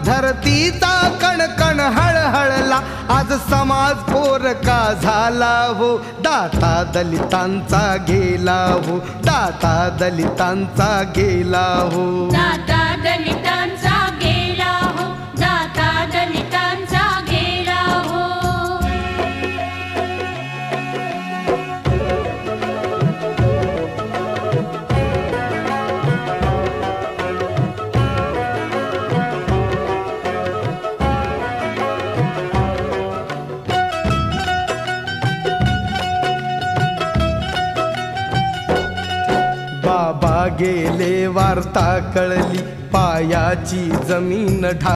धरतीचा कणकण हळहळला, आज समाज पोरका झाला हो, दाता दलितांचा गेला हो, दाता दलितांचा गेला हो, दाता दलितांचा गेला हो, दाता दलितांचा गेला हो. बाबा गेले वार्ता कळली, पायाची जमीन